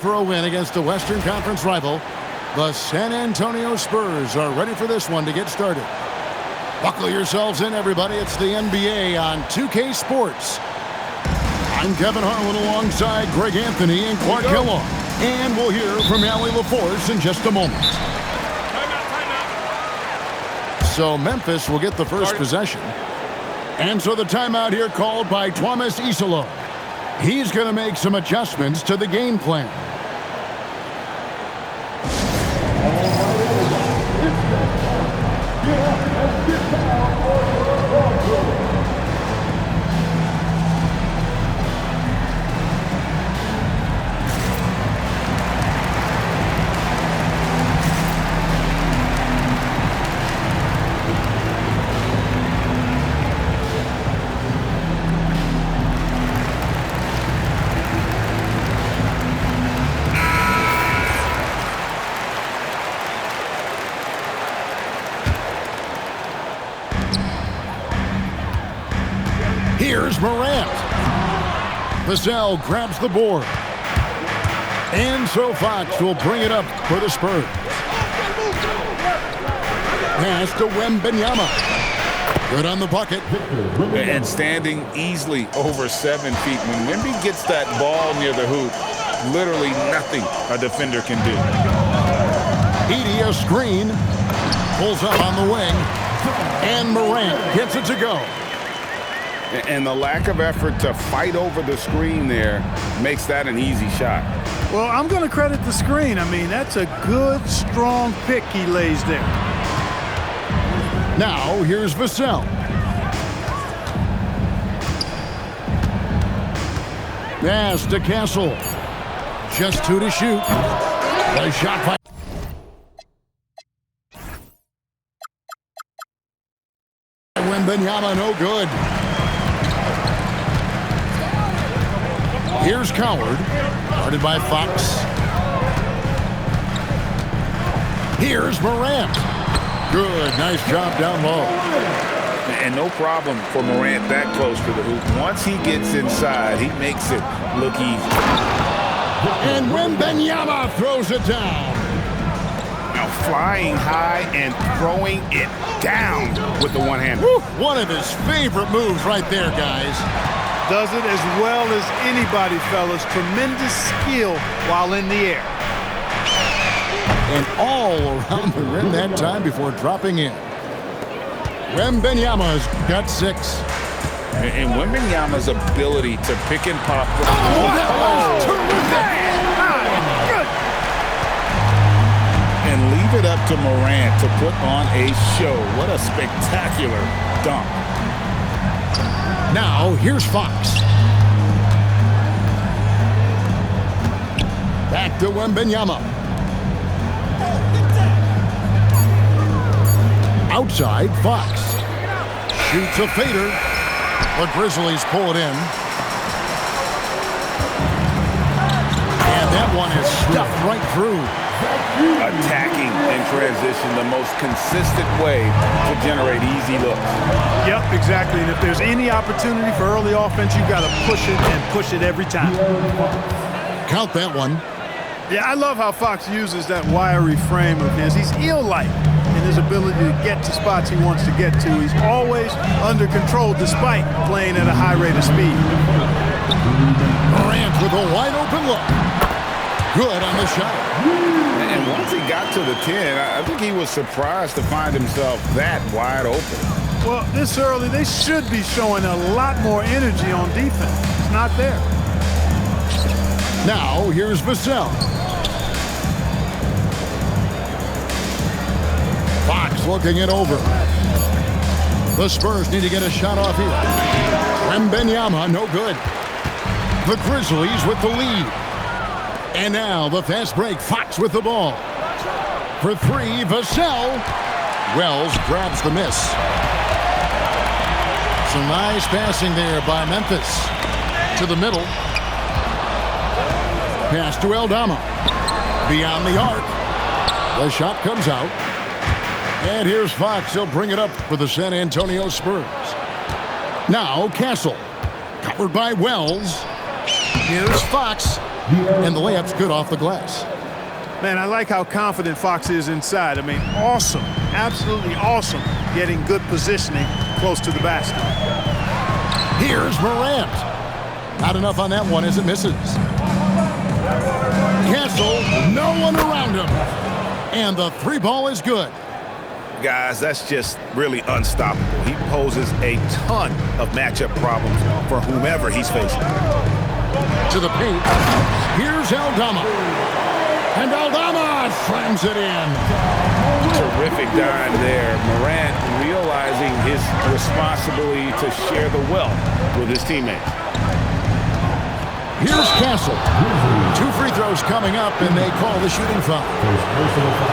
For a win against the Western Conference rival, the San Antonio Spurs are ready for this one to get started. Buckle yourselves in, everybody. It's the NBA on 2K Sports. I'm Kevin Harlan alongside Greg Anthony and Clark Kellogg. And we'll hear from Allie LaForce in just a moment. So Memphis will get the first possession. And so the timeout here called by Thomas Isolo. He's going to make some adjustments to the game plan. Here's Morant. Vassell grabs the board. And so Fox will bring it up for the Spurs. Pass to Wembanyama. Good on the bucket. And standing easily over 7 feet. When Wemby gets that ball near the hoop, literally nothing a defender can do. Edey a screen. Pulls up on the wing. And Morant gets it to go. And the lack of effort to fight over the screen there makes that an easy shot. Well, I'm going to credit the screen. I mean, that's a good, strong pick he lays there. Now, here's Vassell. Pass to Castle. Just 2 to shoot. A shot by Wembanyama, no good. Here's Coward, guarded by Fox. Here's Morant. Good, nice job down low. And no problem for Morant that close to the hoop. Once he gets inside, he makes it look easy. And Wembanyama throws it down. Now flying high and throwing it down with the one hand. One of his favorite moves right there, guys. Does it as well as anybody, fellas. Tremendous skill while in the air. And all around the rim that time before dropping in. Wembanyama's got 6. And Wembanyama's ability to pick and pop. And leave it up to Morant to put on a show. What a spectacular dunk. Now, here's Fox. Back to Wembanyama. Outside, Fox. Shoots a fader. The Grizzlies pull it in. And that one is stuffed right through. Attacking in transition, the most consistent way to generate easy looks. Yep, exactly. And if there's any opportunity for early offense, you've got to push it and push it every time. Count that one. Yeah, I love how Fox uses that wiry frame of his. He's eel-like in his ability to get to spots he wants to get to. He's always under control despite playing at a high rate of speed. Morant with a wide open look. Good on the shot. And once he got to the 10, I think he was surprised to find himself that wide open. Well, this early, they should be showing a lot more energy on defense. It's not there. Now, here's Vassell. Fox looking it over. The Spurs need to get a shot off here. Wembanyama, no good. The Grizzlies with the lead. And now the fast break. Fox with the ball. For 3, Vassell. Wells grabs the miss. Some nice passing there by Memphis. To the middle. Pass to Aldama. Beyond the arc. The shot comes out. And here's Fox. He'll bring it up for the San Antonio Spurs. Now Castle. Covered by Wells. Here's Fox. And the layup's good off the glass. Man, I like how confident Fox is inside. I mean, awesome, absolutely awesome, getting good positioning close to the basket. Here's Morant. Not enough on that one as it misses. Castle, no one around him. And the three ball is good. Guys, that's just really unstoppable. He poses a ton of matchup problems for whomever he's facing. To the paint. Here's Aldama. And Aldama slams it in. Terrific dime there. Morant realizing his responsibility to share the wealth with his teammates. Here's Castle. 2 free throws coming up, and they call the shooting foul.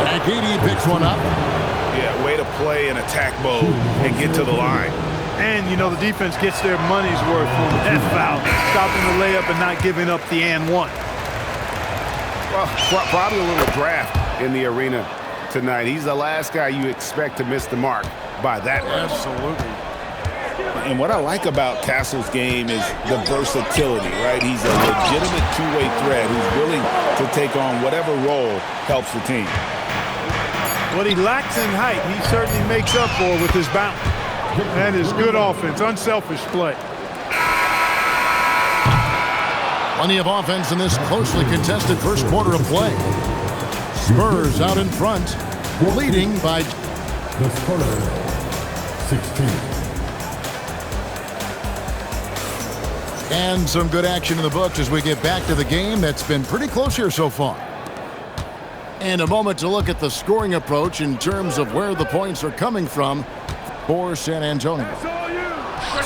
And KD picks one up. Yeah, way to play in attack mode and get to the line. And, you know, the defense gets their money's worth from that foul, stopping the layup and not giving up the and one. Well, probably a little draft in the arena tonight. He's the last guy you expect to miss the mark by that much. Absolutely. And what I like about Castle's game is the versatility, right? He's a legitimate two-way threat who's willing to take on whatever role helps the team. What he lacks in height, he certainly makes up for with his bounce. And his good offense, unselfish play. Plenty of offense in this closely contested first quarter of play. Spurs out in front, leading by the Spurs 16. And some good action in the books as we get back to the game that's been pretty close here so far. And a moment to look at the scoring approach in terms of where the points are coming from for San Antonio.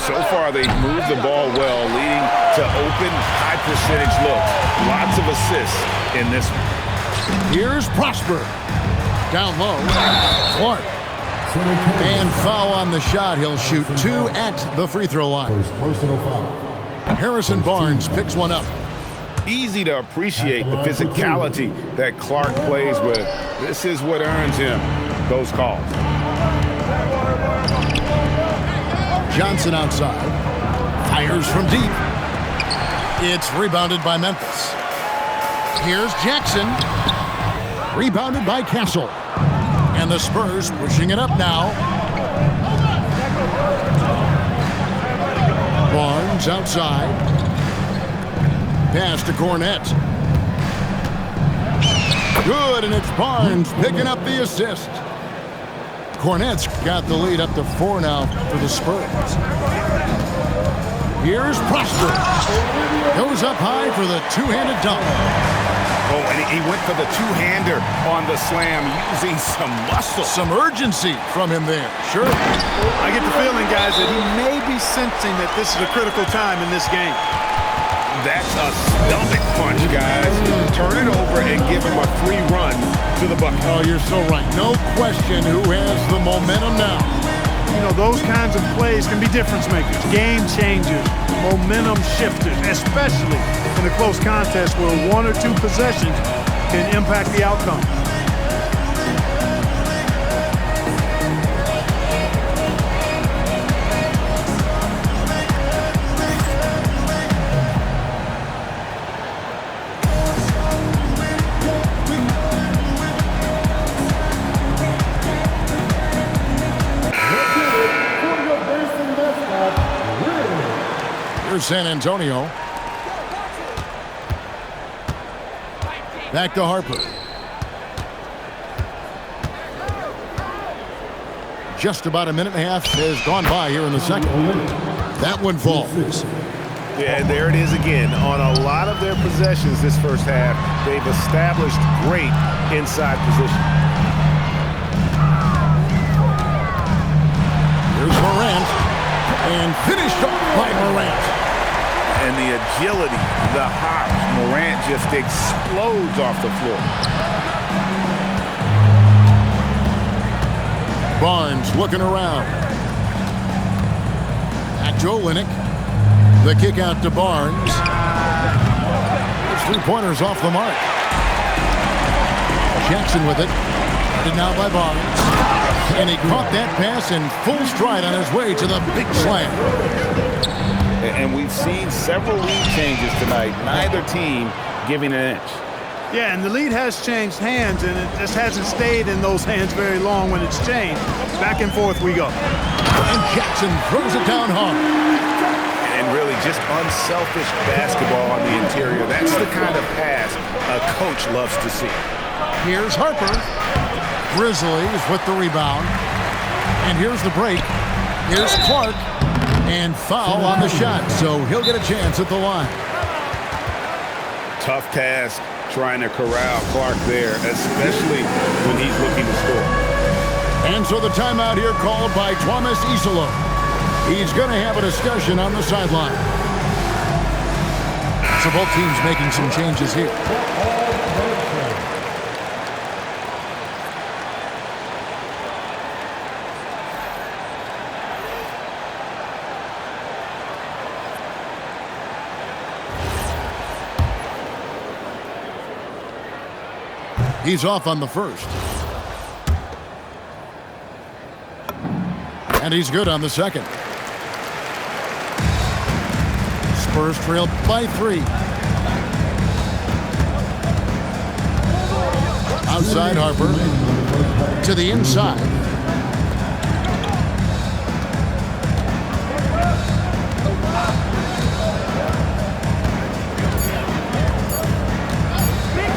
So far, they've moved the ball well, leading to open, high-percentage looks. Lots of assists in this one. Here's Prosper. Down low. Clark. And foul on the shot. He'll shoot 2 at the free throw line. Personal foul. Harrison Barnes picks one up. Easy to appreciate the physicality that Clark plays with. This is what earns him those calls. Johnson outside. Fires from deep. It's rebounded by Memphis. Here's Jackson. Rebounded by Castle. And the Spurs pushing it up now. Barnes outside. Pass to Cornette. Good, and it's Barnes picking up the assist. Cornette's got the lead up to 4 now for the Spurs. Here's Prosper. Goes up high for the two-handed dunk. Oh, and he went for the two-hander on the slam, using some muscle. Some urgency from him there. Sure. I get the feeling, guys, that he may be sensing that this is a critical time in this game. That's a stomach punch, guys. Turn it over and give him a free run to the bucket. Oh, you're so right. No question who has the momentum now. You know, those kinds of plays can be difference makers, game changers, momentum shifters, especially in a close contest where 1 or 2 possessions can impact the outcome. Here's San Antonio. Back to Harper. Just about a minute and a half has gone by here in the second. That one falls. Yeah, there it is again. On a lot of their possessions this first half, they've established great inside position. Here's Morant. And finished off by Morant. And the agility, the hop, Morant just explodes off the floor. Barnes looking around. Back to Olynyk. The kick out to Barnes. His 3-pointers off the mark. Jackson with it. Guarded now by Barnes. And he caught that pass in full stride on his way to the big slam. And we've seen several lead changes tonight. Neither team giving an inch. Yeah, and the lead has changed hands, and it just hasn't stayed in those hands very long when it's changed. Back and forth we go. And Jackson throws it down hard. And really just unselfish basketball on the interior. That's the kind of pass a coach loves to see. Here's Harper. Grizzlies with the rebound. And here's the break. Here's Clark. And foul on the shot, so he'll get a chance at the line. Tough task trying to corral Clark there, especially when he's looking to score. And so the timeout here called by Thomas Isolo. He's going to have a discussion on the sideline. So both teams making some changes here. He's off on the first. And he's good on the second. Spurs trail by 3. Outside Harper. To the inside.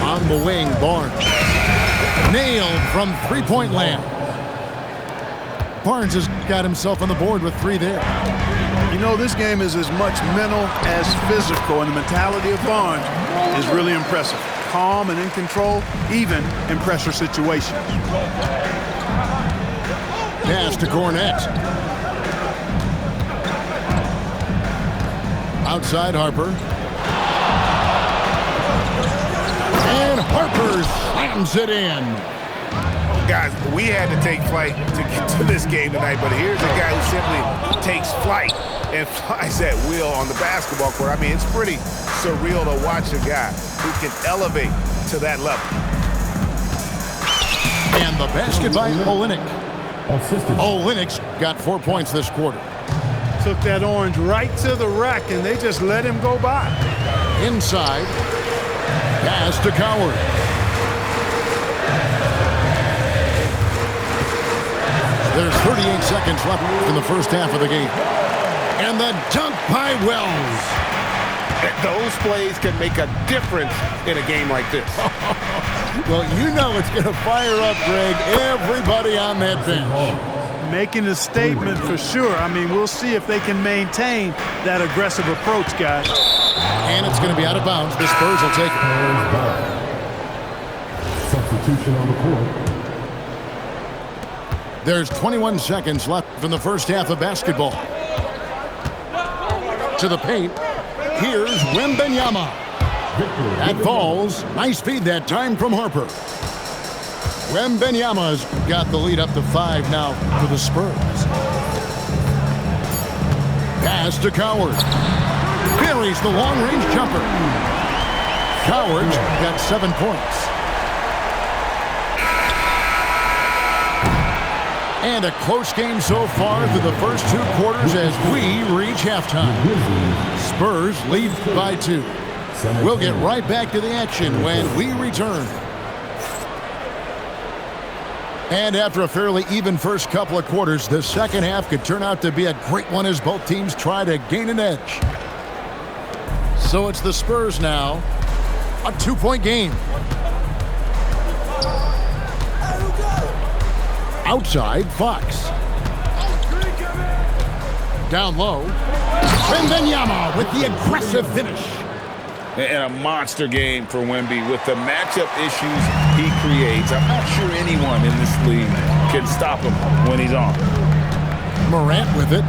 On the wing, Barnes. Nailed from three-point land. Barnes has got himself on the board with 3 there. You know, this game is as much mental as physical, and the mentality of Barnes is really impressive. Calm and in control, even in pressure situations. Pass to Cornette. Outside Harper. And Harper slams it in. Guys, we had to take flight to get to this game tonight, but here's a guy who simply takes flight and flies at will on the basketball court. I mean, it's pretty surreal to watch a guy who can elevate to that level. And the basket by Olynyk. Olynyk's got 4 points this quarter. Took that orange right to the rack, and they just let him go by. Inside. Pass to Coward. There's 38 seconds left in the first half of the game. And the dunk by Wells. Those plays can make a difference in a game like this. Well, you know it's going to fire up, Greg, everybody on that bench. Making a statement for sure. I mean, we'll see if they can maintain that aggressive approach, guys. And it's going to be out of bounds. The Spurs will take it. Substitution on the court. There's 21 seconds left in the first half of basketball. To the paint. Here's Wembanyama. That falls. Nice feed that time from Harper. Wembanyama's got the lead up to 5 now for the Spurs. Pass to Coward. Buries the long-range jumper. Coward's got 7 points. And a close game so far through the first 2 quarters as we reach halftime. Spurs lead by 2. We'll get right back to the action when we return. And after a fairly even first couple of quarters, the second half could turn out to be a great one as both teams try to gain an edge. So it's the Spurs now. A 2-point game. Outside, Fox. Down low. Wembanyama with the aggressive finish. And a monster game for Wemby with the matchup issues he creates. I'm not sure anyone in this league can stop him when he's on. Morant with it.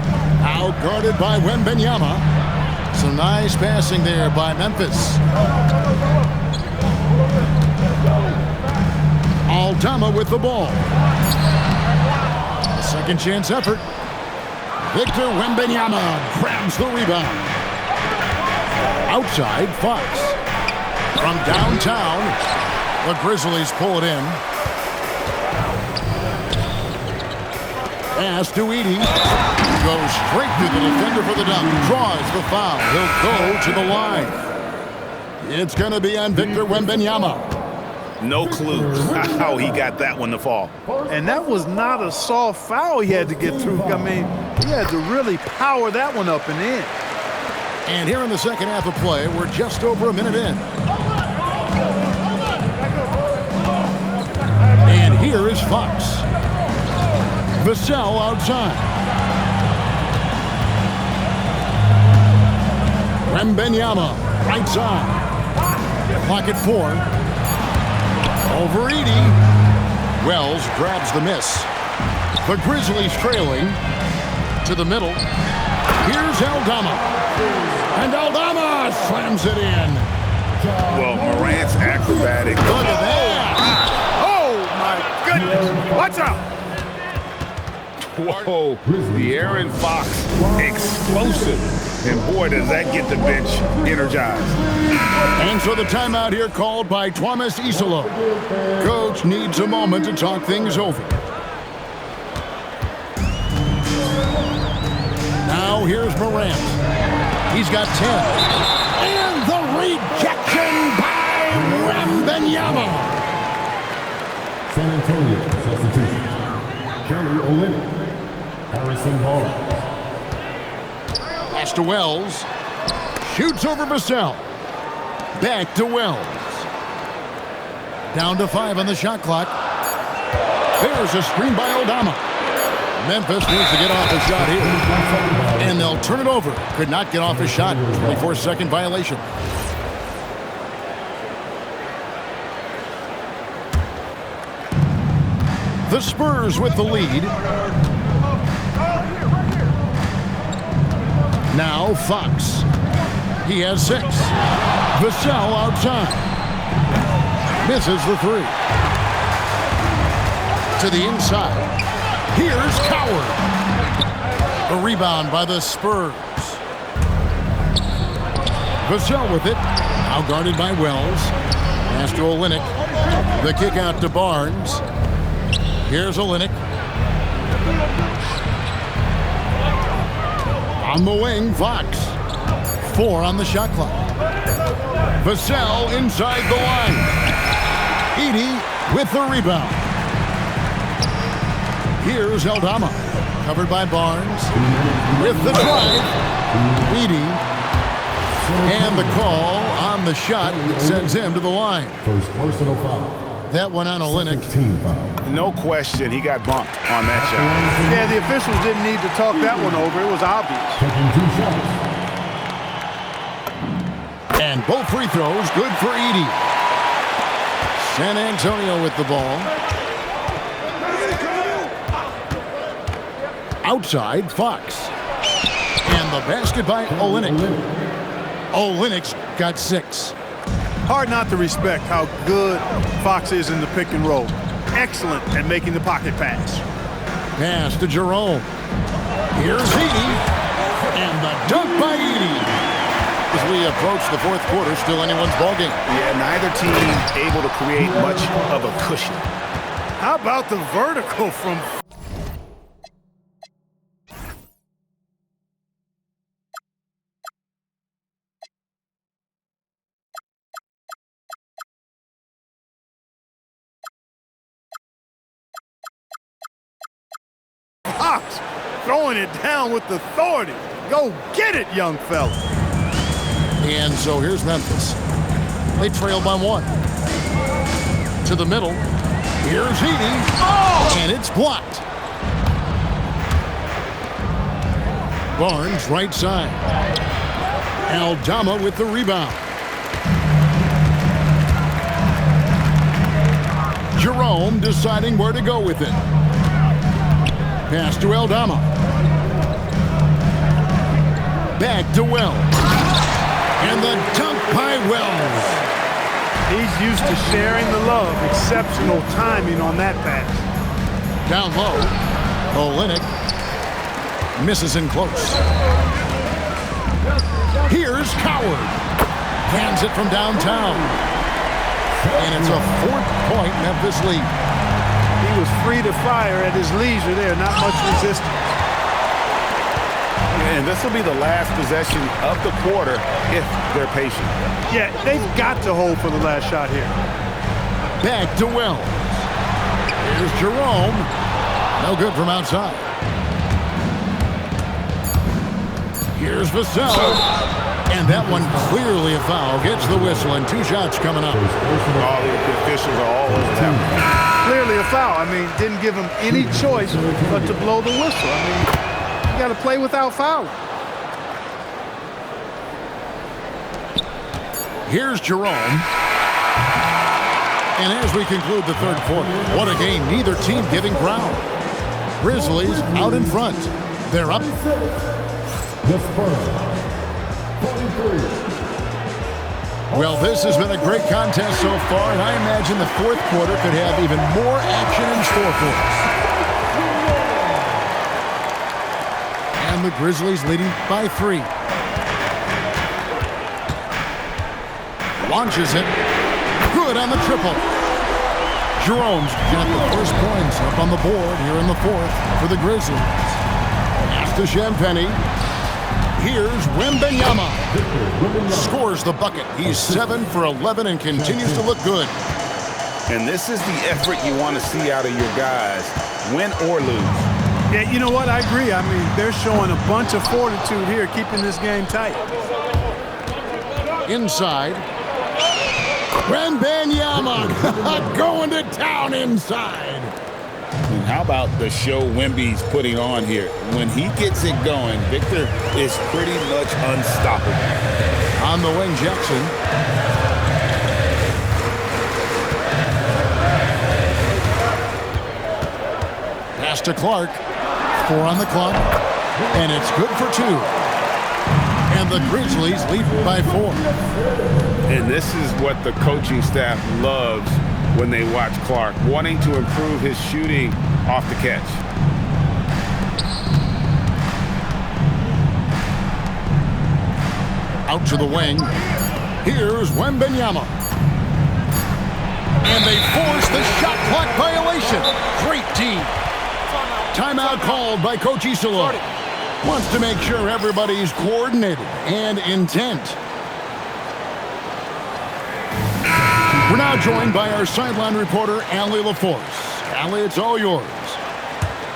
Out guarded by Wembanyama. Some nice passing there by Memphis. Aldama with the ball. A second chance effort. Victor Wembanyama grabs the rebound. Outside, Fox. From downtown, the Grizzlies pull it in. Pass to Edey. Goes straight through the defender for the dunk. Draws the foul. He'll go to the line. It's going to be on Victor Wembanyama. No clue how he got that one to fall. And that was not a soft foul he had to get through. I mean, he had to really power that one up and in. And here in the second half of play, we're just over a minute in. And here is Fox. Vassell outside. Wembanyama, right side. Clock at 4. Over Edey. Wells grabs the miss. The Grizzlies trailing to the middle. Here's Aldama. And Aldama slams it in. Well, Morant's acrobatic. Look at that. Oh, my goodness. Watch out. Whoa, the Aaron Fox explosive. And boy, does that get the bench energized. And so the timeout here called by Thomas Isolo. Coach needs a moment to talk things over. Now here's Morant. He's got 10. And the rejection by Wembanyama. San Antonio substitution. Kelly Olynyk. Harrison Barnes. Pass to Wells. Shoots over Vassell. Back to Wells. Down to 5 on the shot clock. There's a screen by Aldama. Memphis needs to get off a shot here. And they'll turn it over. Could not get off a shot. 24-second violation. The Spurs with the lead. Now Fox. He has 6. Vassell outside. Misses the 3. To the inside. Here's Coward. A rebound by the Spurs. Vassell with it. Now guarded by Wells. Pass to Olynyk. The kick out to Barnes. Here's Olynyk. On the wing, Fox. 4 on the shot clock. Vassell inside the line. Edey with the rebound. Here's Aldama. Covered by Barnes. With the drive. Edey. And the call on the shot that sends him to the line. First personal foul. That one on Olynyk. Team foul. No question, he got bumped on that shot. Yeah, the officials didn't need to talk that one over. It was obvious. Taking 2 shots. And both free throws good for Edey. San Antonio with the ball. Outside, Fox. And the basket by Olynyk. Olynyk's got 6. Hard not to respect how good Fox is in the pick and roll. Excellent at making the pocket pass. Pass to Jerome. Here's Edey. And the dunk by Edey. As we approach the 4th quarter, still anyone's ballgame. Yeah, neither team able to create much of a cushion. How about the vertical from... Fox throwing it down with authority. Go get it, young fella. And so here's Memphis. They trail by 1. To the middle. Here's Edey. Oh! And it's blocked. Barnes right side. Aldama with the rebound. Jerome deciding where to go with it. Pass to Aldama. Back to Wells. And the dunk by Wells. He's used to sharing the love. Exceptional timing on that pass. Down low. Olynyk misses in close. Here's Coward. Hands it from downtown. And it's a 4th-point Memphis lead. He was free to fire at his leisure there. Not much resistance. And this will be the last possession of the quarter if they're patient. Yeah, they've got to hold for the last shot here. Back to Wells. Here's Jerome. No good from outside. Here's Vassell. And that one clearly a foul. Gets the whistle and 2 shots coming up. All the officials are all over that one. Clearly a foul. I mean, didn't give him any choice but to blow the whistle. I mean, you got to play without fouling. Here's Jerome. And as we conclude the third quarter, what a game. Neither team giving ground. Grizzlies out in front. They're up. The Spurs, 43. Well, this has been a great contest so far, and I imagine the fourth quarter could have even more action in store for us. And the Grizzlies leading by 3. Launches it. Good on the triple. Jerome's got the first points up on the board here in the fourth for the Grizzlies. Pass to Champagnie. Here's Wembanyama. Scores the bucket. He's 7 for 11 and continues to look good. And this is the effort you want to see out of your guys, win or lose. Yeah, you know what? I agree. I mean, they're showing a bunch of fortitude here, keeping this game tight. Inside. Wembanyama going to town inside. And how about the show Wemby's putting on here? When he gets it going, Victor is pretty much unstoppable. On the wing, Jackson. Pass to Clark. 4 on the clock. And it's good for 2. And the Grizzlies lead by 4. And this is what the coaching staff loves when they watch Clark, wanting to improve his shooting off the catch. Out to the wing. Here's Wembanyama. And they force the shot clock violation. Great team. Timeout called by Coach Isola. Wants to make sure everybody's coordinated and intent. We're now joined by our sideline reporter, Allie LaForce. Allie, it's all yours.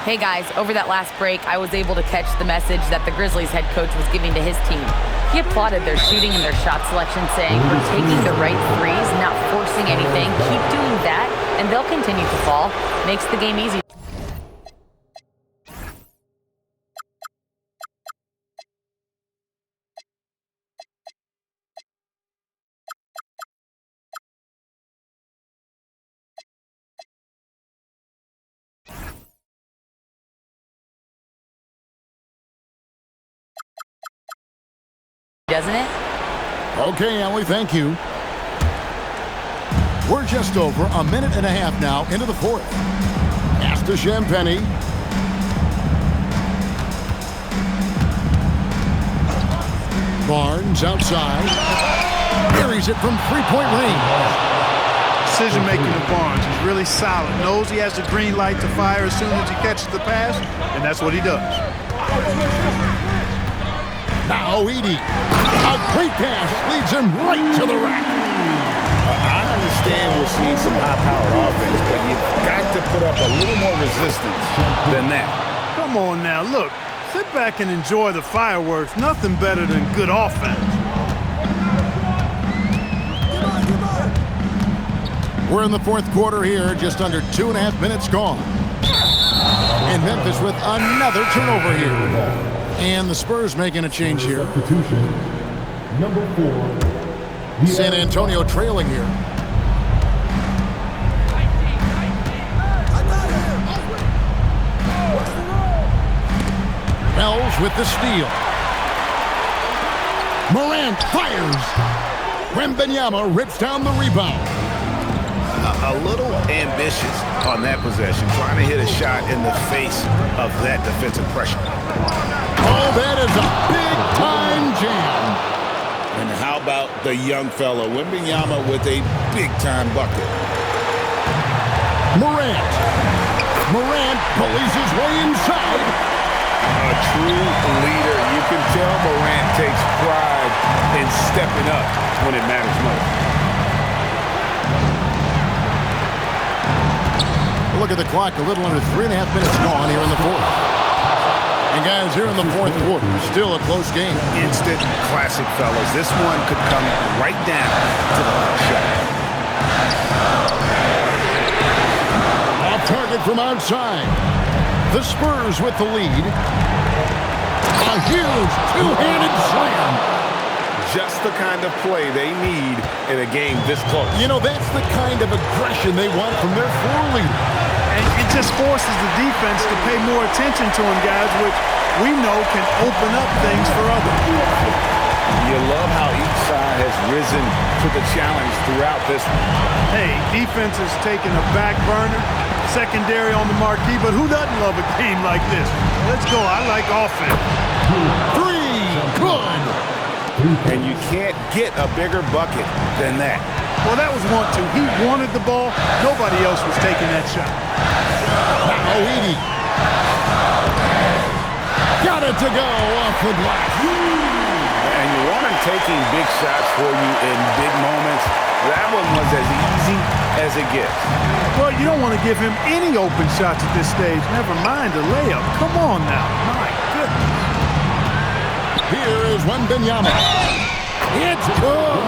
Hey guys, over that last break, I was able to catch the message that the Grizzlies head coach was giving to his team. He applauded their shooting and their shot selection, saying, "We're taking the right threes, not forcing anything. Keep doing that, and they'll continue to fall. Makes the game easy." Doesn't it? Okay, Allie, thank you. We're just over a minute and a half now into the fourth. Pass to Champagnie. Barnes outside. Buries it from three-point range. Decision-making of Barnes is really solid. Knows he has the green light to fire as soon as he catches the pass, and that's what he does. Now Edey. A great pass leads him right to the rack. I understand we're seeing some high-powered offense, but you've got to put up a little more resistance than that. Come on now, look. Sit back and enjoy the fireworks. Nothing better than good offense. We're in the fourth quarter here, just under 2.5 minutes gone. And Memphis with another turnover here. And the Spurs making a change here. Substitution, number 4. San Antonio trailing here. Wells with the steal. Morant fires. Wembanyama rips down the rebound. A little ambitious on that possession, trying to hit a shot in the face of that defensive pressure. Oh, that is a big-time jam. And how about the young fella, Wembanyama, with a big-time bucket. Morant bullies his way inside. A true leader. You can tell Morant takes pride in stepping up when it matters most. Look at the clock. A little under 3.5 minutes gone here in the fourth. And guys, here in the fourth quarter, still a close game. Instant classic, fellas. This one could come right down to the last shot. Off target from outside. The Spurs with the lead. A huge two-handed slam. Just the kind of play they need in a game this close. You know, that's the kind of aggression they want from their floor leader. And it just forces the defense to pay more attention to him, guys, which we know can open up things for others. You love how each side has risen to the challenge throughout this one. Hey, defense is taking a back burner, secondary on the marquee, but who doesn't love a game like this? Let's go. I like offense. Three. Good. And you can't get a bigger bucket than that. Well, that was 1-2. He wanted the ball. Nobody else was taking that shot. Now Edey. Got it to go off the glass. And you want him taking big shots for you in big moments. That one was as easy as it gets. Well, you don't want to give him any open shots at this stage. Never mind a layup. Come on now. My goodness. Here is Wembanyama. It's good.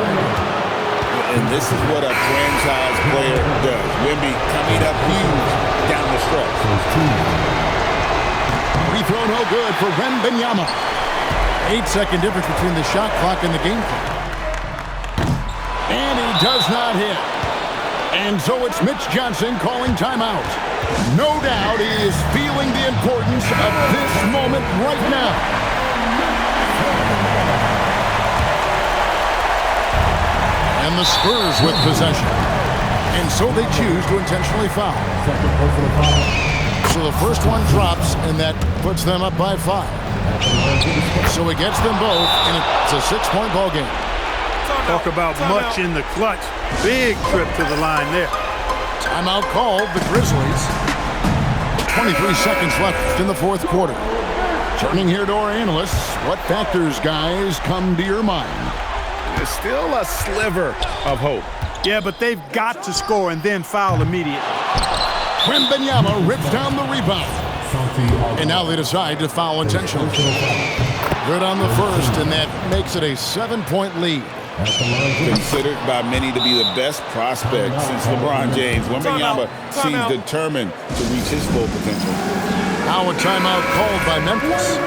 And this is what a franchise player does. Wemby coming up huge down the stretch. Free throw no good for Wembanyama. 8-second difference between the shot clock and the game clock. And he does not hit. And so it's Mitch Johnson calling timeout. No doubt he is feeling the importance of this moment right now. And the Spurs with possession. And so they choose to intentionally foul. So the first one drops, and that puts them up by 5. So he gets them both, and it's a 6-point ball game. Talk about much in the clutch. Big trip to the line there. Timeout called, the Grizzlies. 23 seconds left in the fourth quarter. Turning here to our analysts, what factors, guys, come to your mind? There's still a sliver of hope. Yeah, but they've got to score and then foul immediately. Wembanyama rips down the rebound. And now they decide to foul intentionally. Good on the first, and that makes it a 7-point lead. Considered by many to be the best prospect since LeBron James, Wembanyama seems determined to reach his full potential. Now a timeout called by Memphis.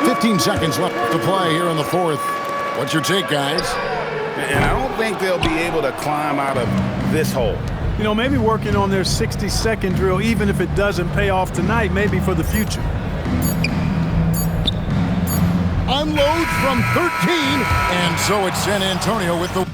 15 seconds left to play here in the fourth. What's your take, guys? And I don't think they'll be able to climb out of this hole. You know, maybe working on their 60-second drill, even if it doesn't pay off tonight, maybe for the future. Unloads from 13, and so it's San Antonio with the